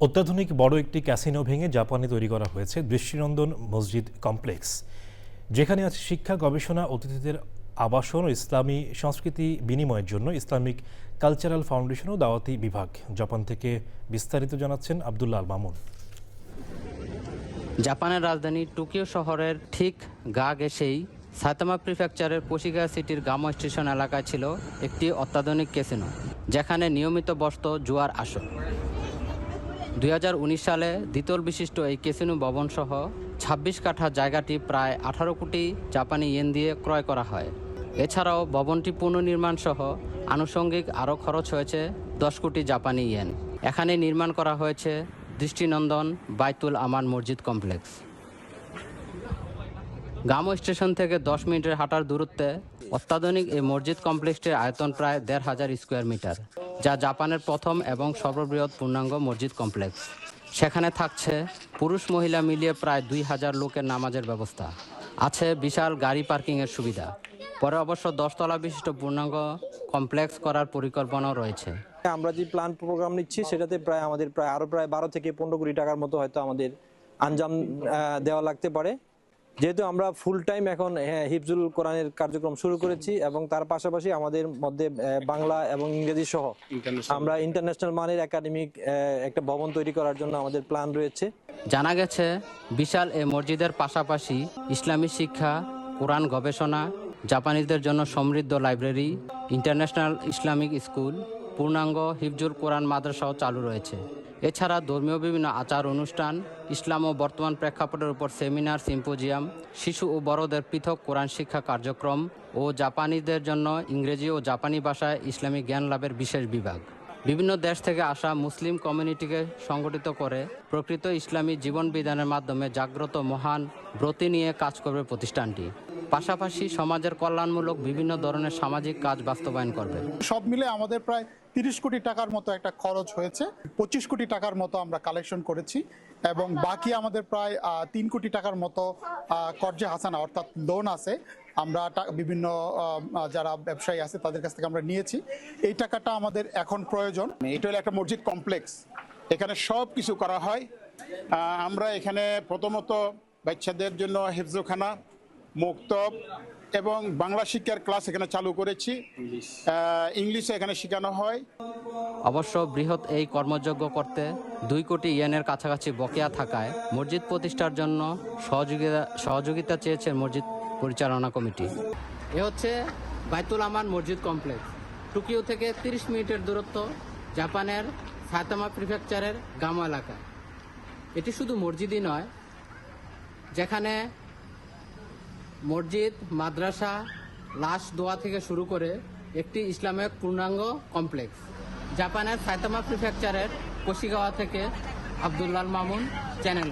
অত্যাধুনিক বড় একটি ক্যাসিনো ভেঙে জাপানে তৈরি করা হয়েছে দৃষ্টিনন্দন মসজিদ কমপ্লেক্স, যেখানে আছে শিক্ষা, গবেষণা, অতিথিদের আবাসন ও ইসলামী সংস্কৃতি বিনিময়ের জন্য ইসলামিক কালচারাল ফাউন্ডেশন ও দাওয়াতি বিভাগ। জাপান থেকে বিস্তারিত জানাচ্ছেন আব্দুল্লাহ আল মামুন। জাপানের রাজধানী টোকিও শহরের ঠিক গা ঘেঁষেই সাইতামা প্রিফেকচারের কোশিগা সিটির গামো স্টেশন এলাকায় ছিল একটি অত্যাধুনিক ক্যাসিনো, যেখানে নিয়মিত বসত জুয়ার আসর। 2019 সালে দ্বিতল বিশিষ্ট এই ক্যাসিনো ভবন সহ 26 কাঠা জায়গাটি প্রায় 18 কোটি জাপানি ইয়েন দিয়ে ক্রয় করা হয়। এছাড়াও ভবনটি পুনর্নির্মাণ সহ আনুষঙ্গিক আরও খরচ হয়েছে 10 কোটি জাপানি ইয়েন। এখানে নির্মাণ করা হয়েছে দৃষ্টিনন্দন বাইতুল আমান মসজিদ কমপ্লেক্স। গামো স্টেশন থেকে 10 মিনিটের হাঁটার দূরত্বে অত্যাধুনিক এই মসজিদ কমপ্লেক্সটির আয়তন প্রায় 1,500 স্কোয়ার মিটার, যা জাপানের প্রথম এবং সর্ববৃহৎ পূর্ণাঙ্গ মসজিদ কমপ্লেক্স। সেখানে থাকছে পুরুষ মহিলা মিলিয়ে প্রায় 2,000 লোকের নামাজের ব্যবস্থা, আছে বিশাল গাড়ি পার্কিংয়ের সুবিধা। পরে অবশ্য 10 তলা বিশিষ্ট পূর্ণাঙ্গ কমপ্লেক্স করার পরিকল্পনাও রয়েছে। আমরা যে প্ল্যান প্রোগ্রাম নিচ্ছি সেটাতে আমাদের প্রায় 12 থেকে 15 কোটি টাকার মতো হয়তো আমাদের আঞ্জাম দেওয়া লাগতে পারে, যেহেতু আমরা ফুল টাইম এখন হিফজুল কোরআনের কার্যক্রম শুরু করেছি এবং তার পাশাপাশি আমাদের মধ্যে বাংলা এবং ইংরেজি সহ আমরা ইন্টারন্যাশনাল মানের একাডেমিক একটা ভবন তৈরি করার জন্য আমাদের প্ল্যান রয়েছে। জানা গেছে বিশাল এই মসজিদের পাশাপাশি ইসলামী শিক্ষা, কোরআন গবেষণা, জাপানিদের জন্য সমৃদ্ধ লাইব্রেরি, ইন্টারন্যাশনাল ইসলামিক স্কুল, পূর্ণাঙ্গ হিফজুল কোরআন মাদ্রাসাও চালু রয়েছে। এছাড়া ধর্মীয় বিভিন্ন আচার অনুষ্ঠান, ইসলাম ও বর্তমান প্রেক্ষাপটের উপর সেমিনার, সিম্পোজিয়াম, শিশু ও বড়দের পৃথক কোরআন শিক্ষা কার্যক্রম ও জাপানিদের জন্য ইংরেজি ও জাপানি ভাষায় ইসলামী জ্ঞান লাভের বিশেষ বিভাগ। বিভিন্ন দেশ থেকে আসা মুসলিম কমিউনিটিকে সংগঠিত করে প্রকৃত ইসলামী জীবন বিধানের মাধ্যমে জাগ্রত মহান ব্রতি নিয়ে কাজ করবে প্রতিষ্ঠানটি। পাশাপাশি সমাজের কল্যাণমূলক বিভিন্ন ধরনের সামাজিক কাজ বাস্তবায়ন করবে। সব মিলে আমাদের প্রায় 30 কোটি টাকার মতো একটা খরচ হয়েছে। 25 কোটি টাকার মতো আমরা কালেকশন করেছি এবং বাকি আমাদের প্রায় 3 কোটি টাকার মতো কর্জে হাসানা অর্থাৎ লোন আছে। আমরা বিভিন্ন যারা ব্যবসায়ী আছে তাদের কাছ থেকে আমরা নিয়েছি। এই টাকাটা আমাদের এখন প্রয়োজন। এটা হলো একটা মসজিদ কমপ্লেক্স, এখানে সব কিছু করা হয়। আমরা এখানে প্রথমত বাচ্চাদের জন্য হিফজখানা, মুক্তব এবং বাংলা শিক্ষার ক্লাস এখানে চালু করেছি। ইংলিশে এখানে শেখানো হয়। অবশ্য বৃহৎ এই কর্মযজ্ঞ করতে 2 কোটি ইয়েনের কাছাকাছি বকেয়া থাকায় মসজিদ প্রতিষ্ঠার জন্য সহযোগিতা চেয়েছে মসজিদ পরিচালনা কমিটি। এ হচ্ছে বাইতুল আমান মসজিদ কমপ্লেক্স। টোকিও থেকে 30 মিনিটের দূরত্ব, জাপানের সাইতামা প্রিফেকচারের গামো এলাকায়। এটি শুধু মসজিদই নয়, যেখানে মসজিদ, মাদ্রাসা, লাশ দোয়া থেকে শুরু করে একটি ইসলামিক পূর্ণাঙ্গ কমপ্লেক্স। জাপানের সাইতামা প্রিফেকচারের কোশিগাওয়া থেকে আব্দুল্লাহ আল মামুন, চ্যানেল।